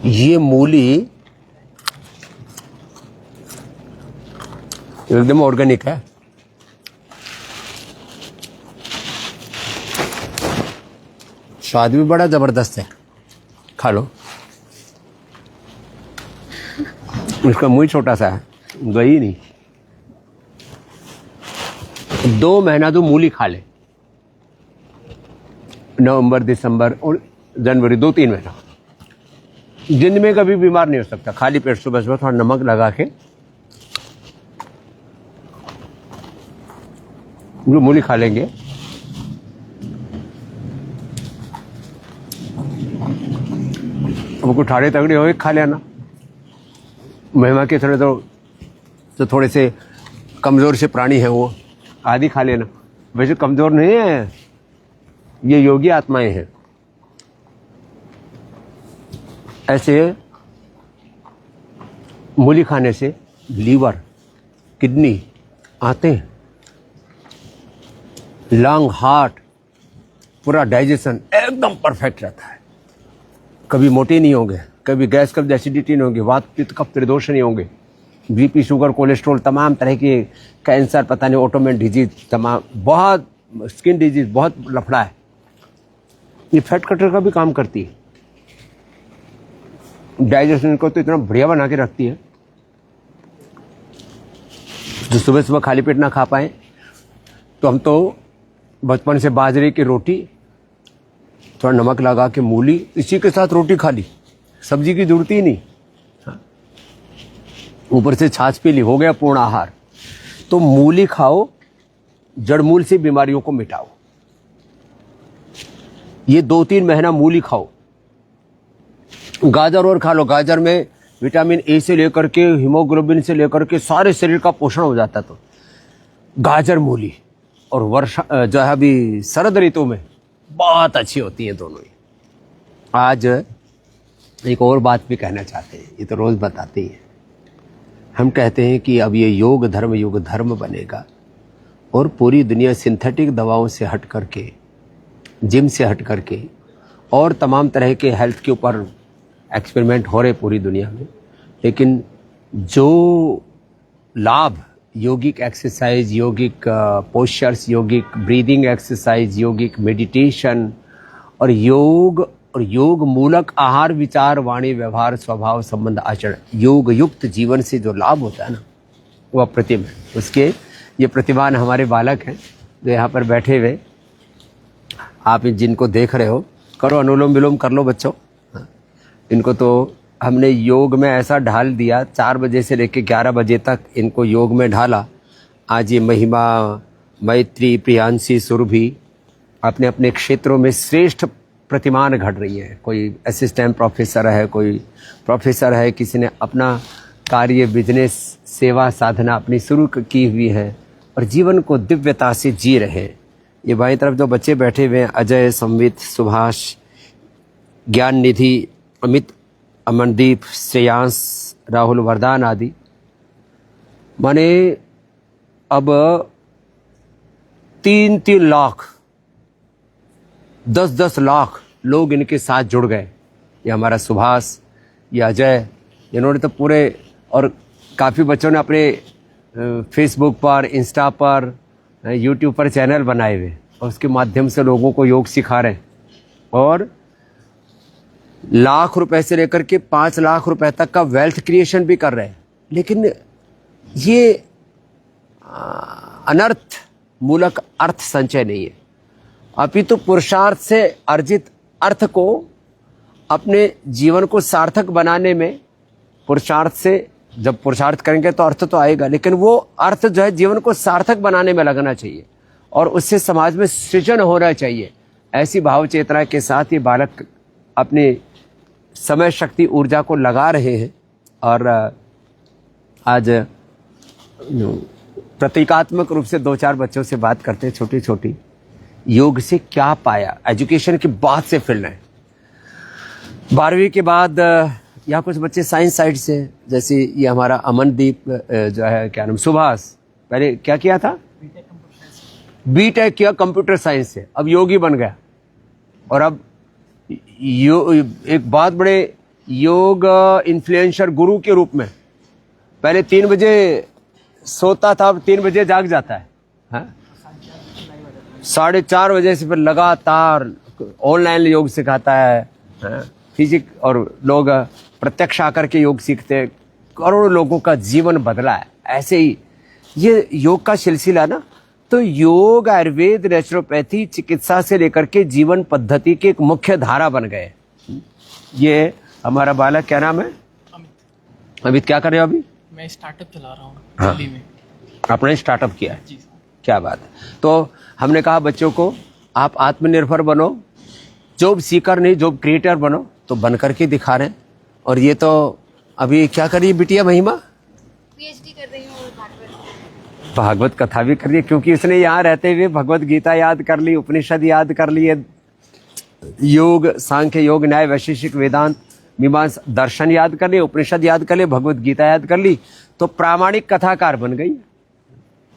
ये मूली एकदम ऑर्गेनिक है। स्वाद भी बड़ा जबरदस्त है, खा लो। इसका मुंह छोटा सा है, गई नहीं। 2 महीना तो मूली खा ले, नवंबर, दिसंबर और जनवरी, 2-3 महीना जिंदगी में कभी बीमार नहीं हो सकता। खाली पेट सुबह सुबह थोड़ा नमक लगा के जो मूली खा लेंगे, वो ठाड़े तगड़े हो खा लेना। महिमा के तो थोड़े से कमज़ोर से प्राणी है, वो आदि खा लेना। वैसे कमज़ोर नहीं है, ये योगी आत्माएं हैं। ऐसे मूली खाने से लीवर, किडनी, आंतें, लंग, हार्ट, पूरा डाइजेशन एकदम परफेक्ट रहता है। कभी मोटे नहीं होंगे, कभी गैस, कब्ज, एसिडिटी नहीं होगी, वात, पित्त, कफ, त्रिदोष नहीं होंगे। बीपी, शुगर, कोलेस्ट्रॉल, तमाम तरह के कैंसर, पता नहीं ऑटोमेन डिजीज, तमाम बहुत स्किन डिजीज, बहुत लफड़ा है। ये फैट कटर का भी काम करती है। डाइजेशन को तो इतना बढ़िया बना के रखती है। जो सुबह सुबह खाली पेट ना खा पाए तो हम तो बचपन से बाजरे की रोटी, थोड़ा नमक लगा के मूली, इसी के साथ रोटी खा ली, सब्जी की जरूरत ही नहीं। ऊपर से छाछ पी ली, हो गया पूर्ण आहार। तो मूली खाओ, जड़मूल से बीमारियों को मिटाओ। ये 2-3 महीना मूली खाओ। गाजर और खा लो, गाजर में विटामिन ए से लेकर के हीमोग्लोबिन से लेकर के सारे शरीर का पोषण हो जाता। तो गाजर, मूली और वर्षा जो है अभी शरद ऋतु में बहुत अच्छी होती है दोनों ही। आज एक और बात भी कहना चाहते हैं, ये तो रोज बताते ही हैं। हम कहते हैं कि अब ये योग धर्म बनेगा और पूरी दुनिया सिंथेटिक दवाओं से हट करके, जिम से हट करके और तमाम तरह के हेल्थ के ऊपर एक्सपेरिमेंट हो रहे पूरी दुनिया में। लेकिन जो लाभ योगिक एक्सरसाइज, योगिक पोस्चर्स, योगिक ब्रीदिंग एक्सरसाइज, योगिक मेडिटेशन और योग मूलक आहार, विचार, वाणी, व्यवहार, स्वभाव, संबंध, आचरण, योग युक्त जीवन से जो लाभ होता है ना, वो अप्रतिम है। उसके ये प्रतिभान हमारे बालक हैं जो यहाँ पर बैठे हुए, आप जिनको देख रहे हो, करो अनुलोम विलोम कर लो बच्चों। इनको तो हमने योग में ऐसा ढाल दिया, 4 बजे से लेकर 11 बजे तक इनको योग में ढाला। आज ये महिमा, मैत्री, प्रियांशी, सुरभि अपने अपने क्षेत्रों में श्रेष्ठ प्रतिमान घट रही है। कोई असिस्टेंट प्रोफेसर है, कोई प्रोफेसर है, किसी ने अपना कार्य, बिजनेस, सेवा, साधना अपनी शुरू की हुई है और जीवन को दिव्यता से जी रहे हैं। ये बाईं तरफ जो बच्चे बैठे हुए हैं, अजय, संवित, सुभाष, ज्ञान निधि, अमित, अमनदीप, श्रेयांश, राहुल, वरदान आदि, माने अब 3-3 लाख, 10-10 लाख लोग इनके साथ जुड़ गए। ये हमारा सुभाष, ये अजय, इन्होंने तो पूरे, और काफ़ी बच्चों ने अपने फेसबुक पर, इंस्टा पर, यूट्यूब पर चैनल बनाए हुए और उसके माध्यम से लोगों को योग सिखा रहे हैं और लाख रुपए से लेकर के 5 लाख रुपए तक का वेल्थ क्रिएशन भी कर रहे हैं। लेकिन ये अनर्थ मूलक अर्थ संचय नहीं है, अपितु पुरुषार्थ से अर्जित अर्थ को अपने जीवन को सार्थक बनाने में, पुरुषार्थ से जब पुरुषार्थ करेंगे तो अर्थ तो आएगा, लेकिन वो अर्थ जो है जीवन को सार्थक बनाने में लगना चाहिए और उससे समाज में सृजन होना चाहिए। ऐसी भाव चेतना के साथ ये बालक अपने समय, शक्ति, ऊर्जा को लगा रहे हैं और आज प्रतीकात्मक रूप से 2-4 बच्चों से बात करते हैं, छोटी छोटी, योग से क्या पाया। एजुकेशन की बात से फील्ड है। 12वीं के बाद यहाँ कुछ बच्चे साइंस साइड से, जैसे ये हमारा अमनदीप जो है, क्या नाम, सुभाष, पहले क्या किया था, बीटेक किया कंप्यूटर साइंस से, अब योगी बन गया। और अब एक बहुत बड़े योग इन्फ्लुएंसर गुरु के रूप में पहले 3 बजे सोता था, अब 3 बजे जाग जाता है, हाँ? 4:30 बजे से फिर लगातार ऑनलाइन योग सिखाता है, हाँ? फिजिक और लोग प्रत्यक्ष आकर के योग सीखते हैं। करोड़ों लोगों का जीवन बदला है। ऐसे ही ये योग का सिलसिला ना, तो योग, आयुर्वेद, नेचुरोपैथी, चिकित्सा से लेकर के जीवन पद्धति की एक मुख्य धारा बन गए। ये हमारा बालक, क्या नाम है? अमित। क्या कर रहे हो अभी? मैं स्टार्टअप चला रहा हूँ हाँ। दिल्ली में। आपने स्टार्टअप किया है? जी सर। क्या बात है। तो हमने कहा बच्चों को आप आत्मनिर्भर बनो, जॉब सीकर नहीं जॉब क्रिएटर बनो, तो बन करके दिखा रहे हैं। और ये तो अभी क्या कर रही है बिटिया महिमा? पीएचडी कर रही हूँ और भागवत कथा भी कर रही है, क्योंकि इसने यहाँ रहते हुए भगवत गीता याद कर ली, उपनिषद याद कर लिए, योग, सांख्य योग, न्याय, वैशेषिक, वेदांत, मीमांसा, दर्शन याद कर लिए, उपनिषद याद कर लिए, भगवत गीता याद कर ली, तो प्रामाणिक कथाकार बन गई।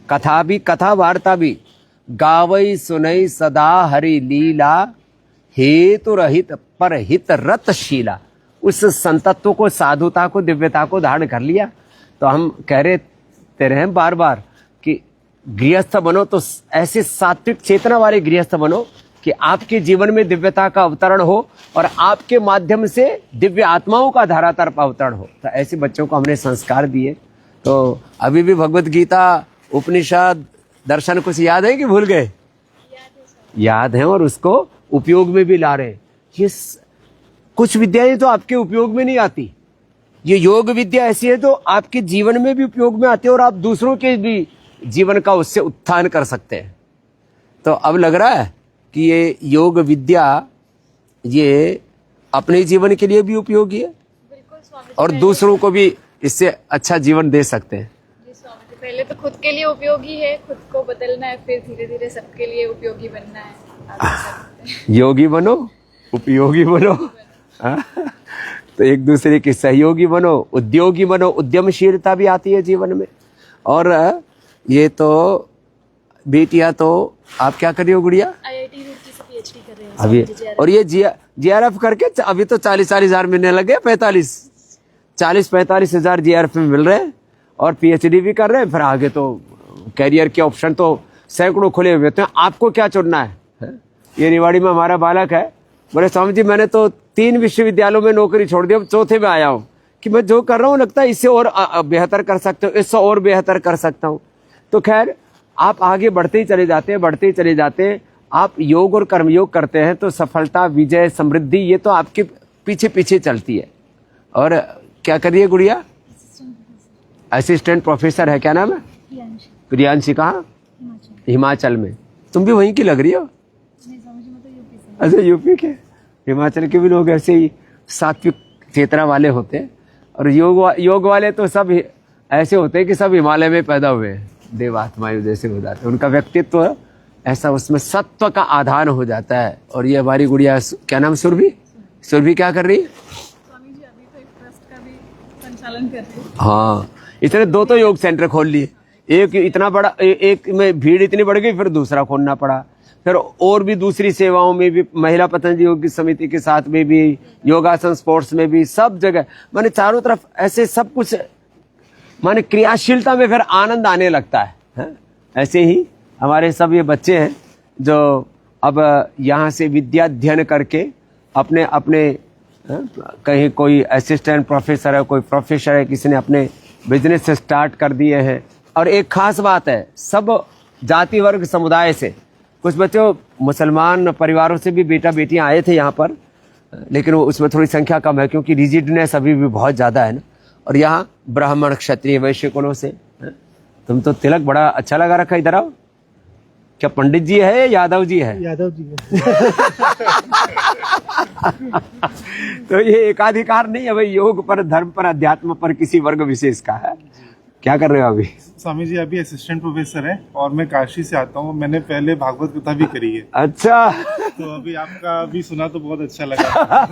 कथा भी, कथा वार्ता भी, गावई सुनई सदा हरि लीला, हेतु रहित पर हित रत शीला। उस संतत्व को, साधुता को, दिव्यता को धारण कर लिया। तो हम कह रहे तेरे हैं बार बार कि गृहस्थ बनो, तो ऐसे सात्विक चेतना वाले गृहस्थ बनो कि आपके जीवन में दिव्यता का अवतरण हो और आपके माध्यम से दिव्य आत्माओं का धारातर अवतरण हो। तो ऐसे बच्चों को हमने संस्कार दिए। तो अभी भी भगवत गीता, उपनिषद, दर्शन कुछ याद है कि भूल गए? याद है, और उसको उपयोग में भी ला रहे हैं। ये कुछ विद्याएं तो आपके उपयोग में नहीं आती, ये योग विद्या ऐसी है तो आपके जीवन में भी उपयोग में आती है और आप दूसरों के भी जीवन का उससे उत्थान कर सकते हैं। तो अब लग रहा है कि ये योग विद्या ये अपने जीवन के लिए भी उपयोगी है और दूसरों को भी इससे अच्छा जीवन दे सकते हैं। जी स्वामी जी, पहले तो खुद के लिए उपयोगी है, खुद को बदलना है, फिर धीरे धीरे सबके लिए उपयोगी बनना है। योगी बनो, उपयोगी बनो, हाँ? तो एक दूसरे के सहयोगी बनो, उद्योगी बनो, उद्यमशीलता भी आती है जीवन में। और ये तो बेटियां, तो आप क्या कर रही हो गुड़िया? आईआईटी रुड़की से पीएचडी कर रहे हैं अभी। और ये जीआरएफ करके अभी तो 40 हजार मिलने लगे, 40-45 हजार जीआरएफ में मिल रहे हैं और पीएचडी भी कर रहे हैं। फिर आगे तो कैरियर के ऑप्शन तो सैकड़ों खुले हुए हैं। आपको क्या चुनना है? ये निवाड़ी में हमारा बालक है, बोले स्वामी जी मैंने तो 3 विश्वविद्यालयों में नौकरी छोड़ दी, अब चौथे में आया हूँ कि मैं जो कर रहा हूँ लगता है इससे और बेहतर कर सकता हूँ, इससे और बेहतर कर सकता हूँ। तो खैर आप आगे बढ़ते ही चले जाते हैं, बढ़ते ही चले जाते हैं। आप योग और कर्मयोग करते हैं तो सफलता, विजय, समृद्धि ये तो आपके पीछे पीछे चलती है। और क्या करिए गुड़िया? असिस्टेंट प्रोफेसर है, क्या नाम है? प्रियांशी। कहाँ? हिमाचल में। तुम भी वहीं की लग रही हो? अच्छा, यूपी के। हिमाचल के भी लोग ऐसे ही सात्विक चेतना वाले होते हैं और योग वाले तो सब ऐसे होते हैं कि सब हिमालय में पैदा हुए हैं, देवात्माएं जैसे हो जाते हैं। उनका व्यक्तित्व ऐसा, उसमें सत्व का आधान हो जाता है। और ये हमारी गुड़िया, क्या नाम? सुरभि। सुरभि क्या कर रही है? स्वामी जी अभी तो एक ट्रस्ट का भी संचालन कर रही है। हाँ, इसने 2 तो योग सेंटर खोल लिए। एक इतना बड़ा, एक में भीड़ इतनी बढ़ गई, फिर दूसरा खोलना पड़ा। फिर और भी दूसरी सेवाओं में भी, महिला पतंजलि योग समिति के साथ में भी, योगासन, स्पोर्ट्स में भी, सब जगह माने चारों तरफ ऐसे सब कुछ, माने क्रियाशीलता में फिर आनंद आने लगता है। ऐसे ही हमारे सब ये बच्चे हैं जो अब यहाँ से विद्या अध्ययन करके अपने अपने कहीं कोई असिस्टेंट प्रोफेसर है, कोई प्रोफेसर है, किसी ने अपने बिजनेस स्टार्ट कर दिए हैं। और एक खास बात है, सब जाति वर्ग समुदाय से, कुछ बच्चे मुसलमान परिवारों से भी बेटा बेटियां आए थे यहाँ पर, लेकिन वो उसमें थोड़ी संख्या कम है क्योंकि रिजिडनेस अभी भी बहुत ज़्यादा है ना। और यहाँ ब्राह्मण, क्षत्रिय, वैश्य कुलों से। तुम तो तिलक बड़ा अच्छा लगा रखा। इधर आओ। क्या पंडित जी है या यादव जी है? यादव जी है। तो ये एकाधिकार नहीं है भाई, योग पर, धर्म पर, अध्यात्म पर किसी वर्ग विशेष का है। क्या कर रहे हो अभी? स्वामी जी अभी असिस्टेंट प्रोफेसर है और मैं काशी से आता हूँ। मैंने पहले भागवत कथा भी करी है। अच्छा। तो अभी आपका भी सुना तो बहुत अच्छा लगा।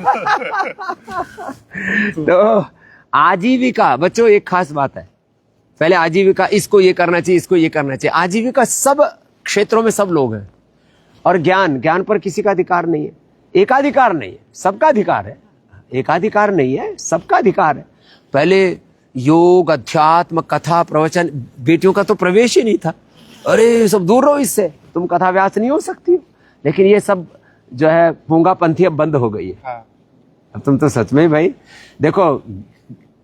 तो आजीविका, बच्चों एक खास बात है, पहले आजीविका, इसको ये करना चाहिए, इसको ये करना चाहिए। आजीविका सब क्षेत्रों में सब लोग हैं। और ज्ञान पर किसी का अधिकार नहीं है, एकाधिकार नहीं है, सबका अधिकार है। एकाधिकार नहीं है, सबका अधिकार है। पहले योग, अध्यात्म, कथा, प्रवचन, बेटियों का तो प्रवेश ही नहीं था। अरे सब दूर रहो इससे, तुम कथा व्यास नहीं हो सकती। लेकिन ये सब जो है पूंगापंथी अब बंद हो गई है। हाँ। अब तुम तो सच में भाई देखो,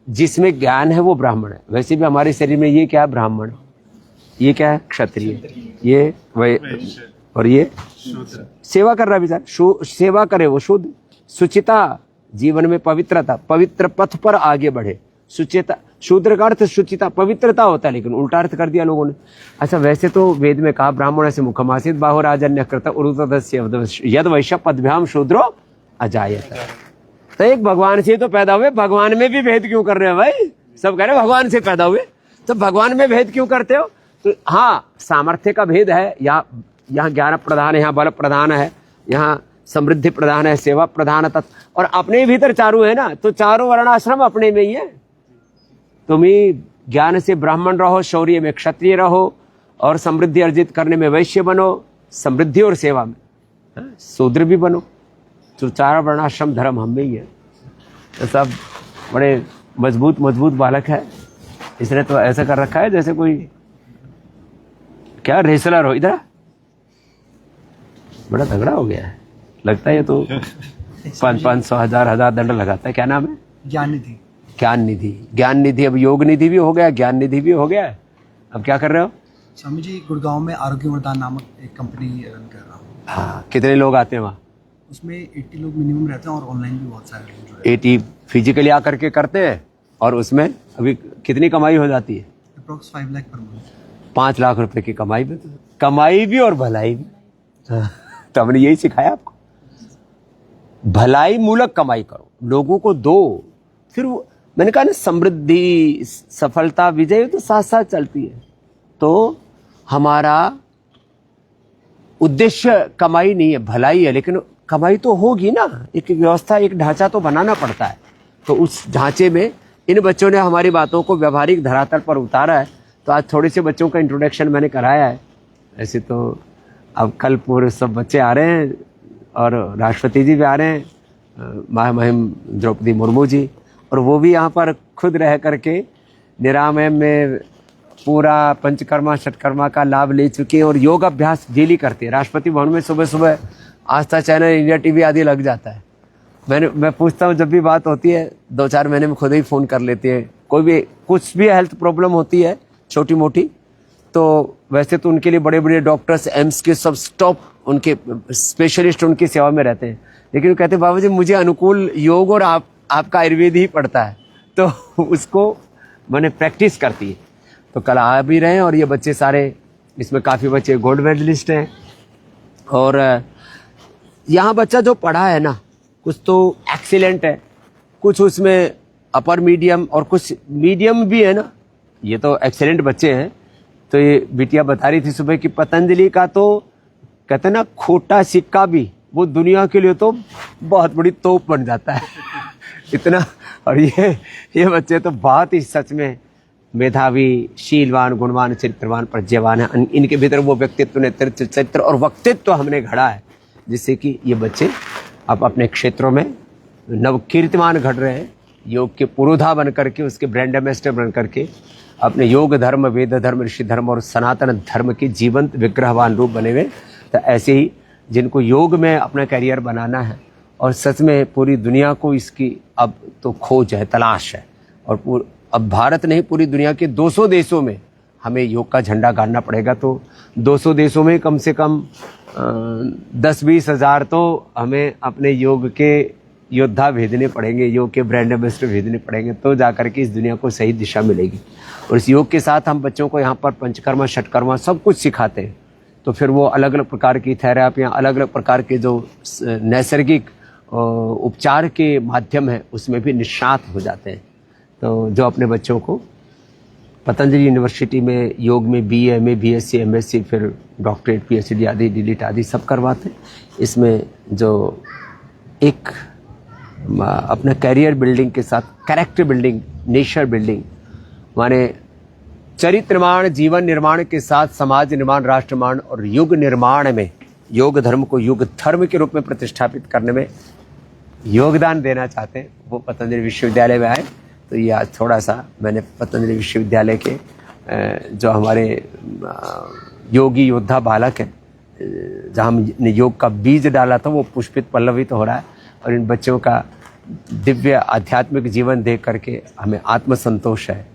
जिसमें ज्ञान है वो ब्राह्मण है। वैसे भी हमारे शरीर में ये क्या है, ब्राह्मण, ये क्या है, क्षत्रिय, ये वैश्य और ये शूद्र। सेवा कर रहा बेचारा, सेवा करे वो शुद्ध। सुचिता, जीवन में पवित्रता, पवित्र पथ पर आगे बढ़े। सुचिता, शूद्र का अर्थ शुचिता, पवित्रता होता है, लेकिन उल्टा अर्थ कर दिया लोगों ने। अच्छा, वैसे तो वेद में कहा ब्राह्मण से मुखमासित बाहो राजन्य कृत उरुतदस्य यद वैश्य पदभ्याम शूद्रो अजायत। तो एक भगवान से तो पैदा हुए, भगवान में भी भेद क्यों कर रहे हो भाई? सब कह रहे हैं भगवान से पैदा हुए, तो भगवान में भेद क्यों करते हो? तो हाँ, सामर्थ्य का भेद है, यहाँ ज्ञान प्रधान है, यहाँ बल प्रधान है, यहाँ समृद्धि प्रधान है, सेवा प्रधान तत्व, और अपने भीतर चारों है ना, तो चारों वर्णाश्रम अपने में ही है। तुम ही ज्ञान से ब्राह्मण रहो, शौर्य में क्षत्रिय रहो, और समृद्धि अर्जित करने में वैश्य बनो, समृद्धि और सेवा में शूद्र भी बनो। तो चार वर्णाश्रम धर्म हम में ही है। तो सब बड़े मजबूत बालक है, इसने तो ऐसा कर रखा है जैसे कोई क्या रेसलर हो। इधर बड़ा तगड़ा हो गया है लगता है। ये तो 500, 1000 दंड लगाता है। क्या नाम है? ज्ञान निधि। ज्ञान निधि। अब योग निधि भी हो गया, ज्ञान निधि भी हो गया। अब क्या कर रहे हो? स्वामी जी, गुड़गांव में आरोग्य वरदान नामक एक कंपनी रन कर रहा हूँ। हाँ, कितने लोग आते हैं वहाँ? उसमें 80 लोग मिनिमम रहते हैं, और ऑनलाइन भी बहुत सारे लोग जुड़े हैं। 80 फिजिकली आकर के करते हैं, और उसमें अभी कितनी कमाई हो जाती है? Approx 5 lakh per month. 5 lakh रुपए की कमाई भी, कमाई भी और भलाई भी। तो हमने यही सिखाया आपको, भलाई मूलक कमाई करो, लोगों को दो। फिर मैंने कहा ना, समृद्धि, सफलता, विजय तो साथ साथ चलती है। तो हमारा उद्देश्य कमाई नहीं है, भलाई है। लेकिन कमाई तो होगी ना, एक व्यवस्था, एक ढांचा तो बनाना पड़ता है। तो उस ढांचे में इन बच्चों ने हमारी बातों को व्यवहारिक धरातल पर उतारा है। तो आज थोड़े से बच्चों का इंट्रोडक्शन मैंने कराया है। ऐसे तो अब कल पूरे सब बच्चे आ रहे हैं, और राष्ट्रपति जी भी आ रहे हैं, महामहिम द्रौपदी मुर्मू जी, और वो भी यहाँ पर खुद रह करके निरामय में पूरा पंचकर्मा षटकर्मा का लाभ ले चुके हैं, और योग अभ्यास डेली करते हैं। राष्ट्रपति भवन में सुबह सुबह आस्था चैनल, इंडिया टीवी आदि लग जाता है। मैं पूछता हूँ, जब भी बात होती है 2-4 महीने में खुद ही फ़ोन कर लेते हैं। कोई भी कुछ भी हेल्थ प्रॉब्लम होती है छोटी मोटी, तो वैसे तो उनके लिए बड़े बड़े डॉक्टर्स, एम्स के सब स्टॉप, उनके स्पेशलिस्ट उनकी सेवा में रहते हैं। लेकिन वो कहते हैं, बाबा जी मुझे अनुकूल योग और आपका आयुर्वेद ही पड़ता है। तो उसको मैंने प्रैक्टिस करती है। तो कल आ भी रहे हैं, और ये बच्चे सारे, इसमें काफ़ी बच्चे गोल्ड मेडलिस्ट हैं। और यहाँ बच्चा जो पढ़ा है ना, कुछ तो एक्सीलेंट है, कुछ उसमें अपर मीडियम, और कुछ मीडियम भी है ना। ये तो एक्सीलेंट बच्चे हैं। तो ये बिटिया बता रही थी सुबह कि पतंजलि का तो कहते हैं ना, खोटा सिक्का भी वो दुनिया के लिए तो बहुत बड़ी तोप बन जाता है। इतना। और ये बच्चे तो बहुत ही सच में मेधावी, शीलवान, गुणवान, चरित्रवान, प्रज्ञावान है। इनके भीतर वो व्यक्तित्व, नेतृत्व, चरित्र और वक्तित्व हमने घड़ा है, जिससे कि ये बच्चे अब अपने क्षेत्रों में नवकीर्तिमान घट रहे हैं। योग के पुरोधा बन करके, उसके ब्रांड एम्बेसडर बन करके अपने योग धर्म, वेद धर्म, ऋषि धर्म और सनातन धर्म के जीवंत विग्रहवान रूप बने हुए। तो ऐसे ही जिनको योग में अपना करियर बनाना है, और सच में पूरी दुनिया को इसकी अब तो खोज है, तलाश है, और अब भारत नहीं, पूरी दुनिया के 200 देशों में हमें योग का झंडा गाड़ना पड़ेगा। तो 200 देशों में कम से कम 10-20 हज़ार तो हमें अपने योग के योद्धा भेजने पड़ेंगे, योग के ब्रांड एम्बेसडर भेजने पड़ेंगे, तो जाकर के इस दुनिया को सही दिशा मिलेगी। और इस योग के साथ हम बच्चों को यहाँ पर पंचकर्मा, षटकर्मा सब कुछ सिखाते हैं। तो फिर वो अलग अलग प्रकार की थेरेपियाँ, अलग अलग प्रकार के जो नैसर्गिक उपचार के माध्यम है, उसमें भी निष्णात हो जाते हैं। तो जो अपने बच्चों को पतंजलि यूनिवर्सिटी में योग में BA, MA, BSc, MSc, फिर डॉक्टरेट, PhD आदि, DLIT आदि सब करवाते हैं। इसमें जो एक अपना कैरियर बिल्डिंग के साथ कैरेक्टर बिल्डिंग, नेचर बिल्डिंग, माने चरित्र निर्माण, जीवन निर्माण के साथ समाज निर्माण, राष्ट्र निर्माण और युग निर्माण में योग धर्म को युग धर्म के रूप में प्रतिष्ठापित करने में योगदान देना चाहते हैं वो पतंजलि विश्वविद्यालय में आए। तो ये आज थोड़ा सा मैंने पतंजलि विश्वविद्यालय के जो हमारे योगी योद्धा बालक हैं, जहाँ हमने योग का बीज डाला था वो पुष्पित पल्लवित हो रहा है। और इन बच्चों का दिव्य आध्यात्मिक जीवन देख करके हमें आत्मसंतोष है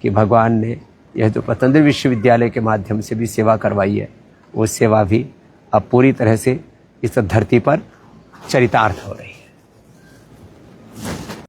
कि भगवान ने यह जो पतंजलि विश्वविद्यालय के माध्यम से भी सेवा करवाई है, वो सेवा भी अब पूरी तरह से इस धरती पर चरितार्थ हो रही है।